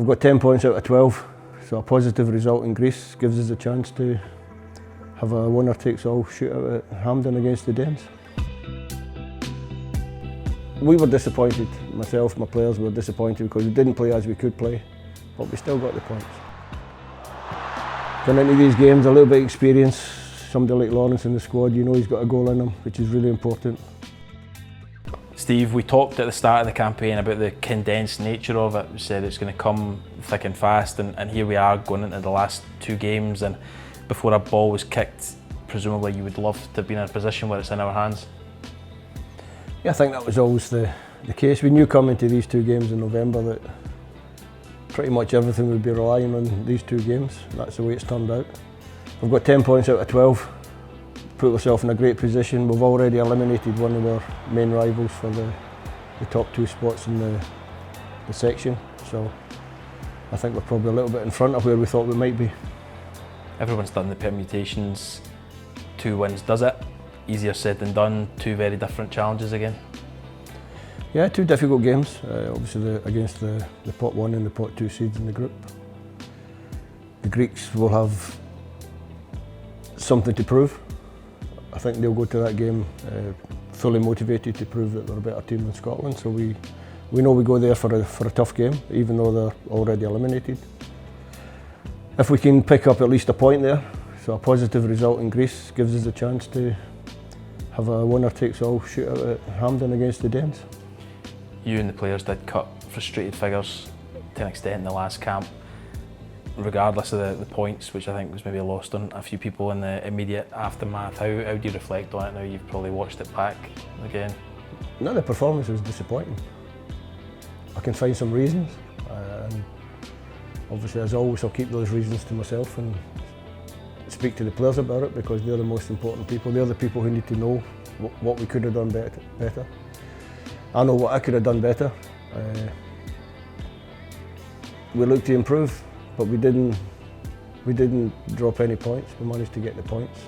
We've got 10 points out of 12, so a positive result in Greece gives us a chance to have a winner-takes-all shootout at Hampden against the Danes. We were disappointed, myself, my players were disappointed because we didn't play as we could play, but we still got the points. Going into these games, a little bit of experience, somebody like Lawrence in the squad, you know he's got a goal in him, which is really important. Steve, we talked at the start of the campaign about the condensed nature of it. We said it's going to come thick and fast, and here we are going into the last two games, and before a ball was kicked, presumably you would love to have been in a position where it's in our hands. Yeah, I think that was always the case. We knew coming to these two games in November that pretty much everything would be relying on these two games. That's the way it's turned out. We've got 10 points out of 12, put ourselves in a great position. We've already eliminated one of our main rivals for the top two spots in the section, so I think we're probably a little bit in front of where we thought we might be. Everyone's done the permutations, 2 wins does it. Easier said than done, 2 very different challenges again. Yeah, 2 difficult games, obviously against the pot 1 and the pot 2 seeds in the group. The Greeks will have something to prove. I think they'll go to that game fully motivated to prove that they're a better team than Scotland, so we know we go there for a tough game, even though they're already eliminated. If we can pick up at least a point there, so a positive result in Greece gives us a chance to have a winner-takes-all shootout at Hampden against the Danes. You and the players did cut frustrated figures to an extent in the last camp, regardless of the points, which I think was maybe lost on a few people in the immediate aftermath. How do you reflect on it now you've probably watched it back again? No, the performance was disappointing. I can find some reasons. Obviously, as always, I'll keep those reasons to myself and speak to the players about it because they're the most important people. They're the people who need to know what we could have done better. I know what I could have done better. We looked to improve, but we didn't drop any points. We managed to get the points.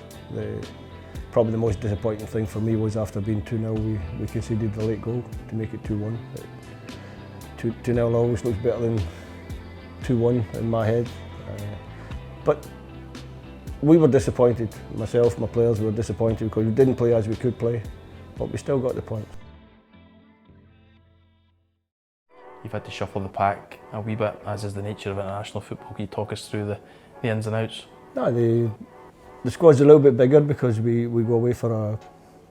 Probably the most disappointing thing for me was after being 2-0, we conceded the late goal to make it 2-1. 2-0 always looks better than 2-1 in my head. But we were disappointed. Myself, my players were disappointed because we didn't play as we could play, but we still got the points. You've had to shuffle the pack a wee bit, as is the nature of international football. Can you talk us through the ins and outs? No, the squad's a little bit bigger because we go away for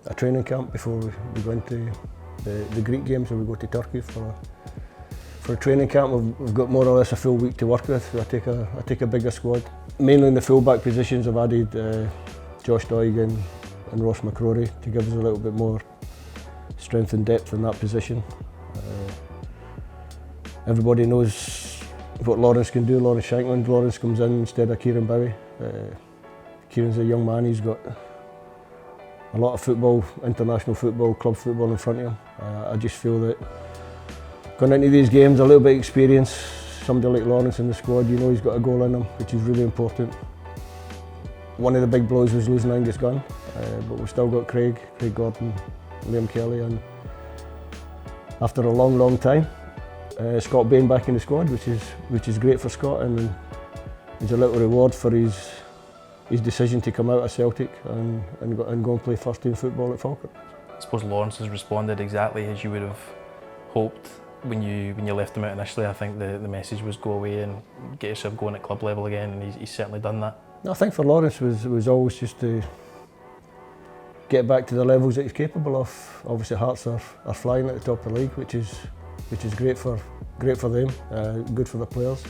a training camp before we go into the Greek games, and we go to Turkey for a training camp. We've got more or less a full week to work with. So I take a bigger squad. Mainly in the full-back positions, I've added Josh Doigan and Ross McCrory to give us a little bit more strength and depth in that position. Everybody knows what Lawrence can do, Lawrence Shankland. Lawrence comes in instead of Kieran Bowie. Kieran's a young man, he's got a lot of football, international football, club football in front of him. I just feel that going into these games, a little bit of experience, somebody like Lawrence in the squad, you know he's got a goal in him, which is really important. One of the big blows was losing Angus Gunn, but we've still got Craig Gordon, Liam Kelly, and after a long time, Scott Bain back in the squad, which is great for Scott, and it's a little reward for his decision to come out of Celtic and go and play first team football at Falkirk. I suppose Lawrence has responded exactly as you would have hoped when you left him out initially. I think the message was go away and get yourself going at club level again, and he's certainly done that. I think for Lawrence was always just to get back to the levels that he's capable of. Obviously Hearts are flying at the top of the league, which is great for them, good for the players.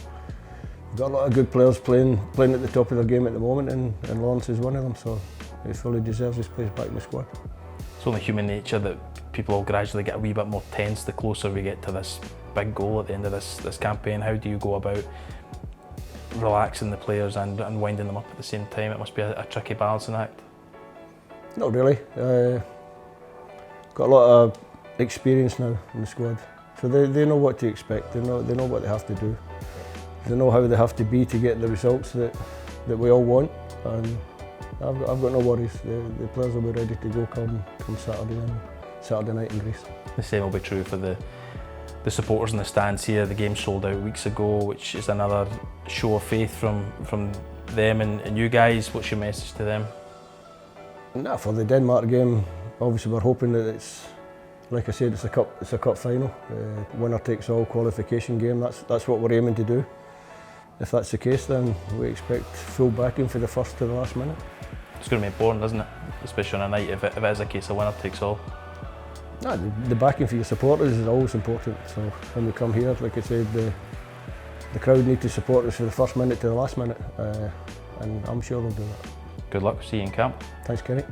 We've got a lot of good players playing at the top of their game at the moment, and Lawrence is one of them, so he fully deserves his place back in the squad. It's only human nature that people will gradually get a wee bit more tense the closer we get to this big goal at the end of this campaign. How do you go about relaxing the players and winding them up at the same time? It must be a tricky balancing act. Not really. Got a lot of experience now in the squad, so they know what to expect. They know what they have to do. They know how they have to be to get the results that we all want, and I've got no worries. The players will be ready to go come Saturday night in Greece. The same will be true for the the supporters in the stands here. The game sold out weeks ago, which is another show of faith from them and you guys. What's your message to them? Nah, for the Denmark game, obviously we're hoping that it's, like I said, it's a cup final. Winner takes all qualification game. That's what we're aiming to do. If that's the case, then we expect full backing for the first to the last minute. It's going to be important, isn't it? Especially on a night if it is a case of winner takes all. Nah, the backing for your supporters is always important. So when we come here, like I said, the crowd need to support us for the first minute to the last minute, and I'm sure they'll do that. Good luck. See you in camp. Thanks, Kenny.